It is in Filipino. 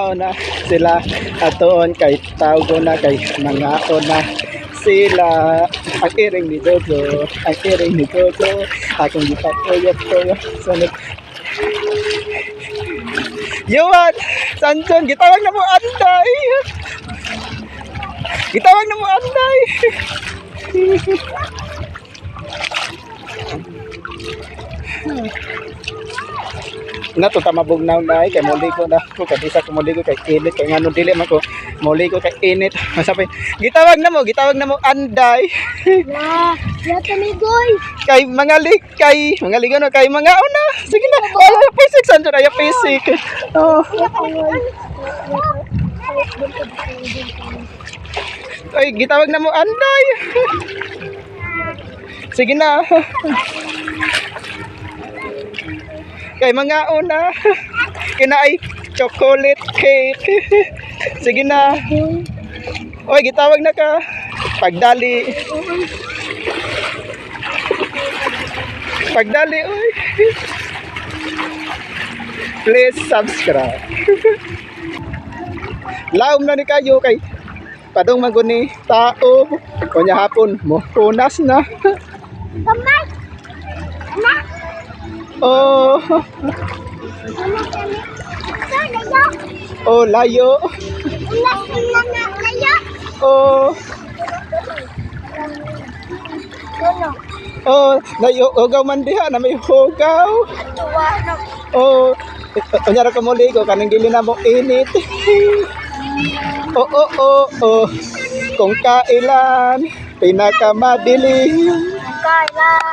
Na sila atoon kay tawgo na kay mga na sila ang iring ni Jojo, ang iring ni Jojo, akong gipatuyot ko sunod. Yuwan, Sanson, gitawag na mo Anday. Gitawag na mo Anday. Nato ta mabugnaw na kay muli ko na ko kadisa ko muli ko kay init kay ngano dili man ko muli ko kay init sabi gitawag na mo Anday. Ya tamigoy. Kay mga ligon kay mga una sige na ay pisik sanjo ay pisik. Oh ay gitawag na mo Anday. Sige na. Kay mga una kinaay chocolate cake. Sige na. Oy, gitawag na ka. Pagdali. Pagdali, oy. Please subscribe. Laom na ni kayo kay padong maguni tao. Kunya hapon mo punas na. Kamay. Anak. Oh. Oh, layo. Oh. Oh, layo hugaw man diha na may hugaw. Oh, kunyara ka muli ko kanang dili na mo init. Oh. Kung kailan pinakamadili. Kailan.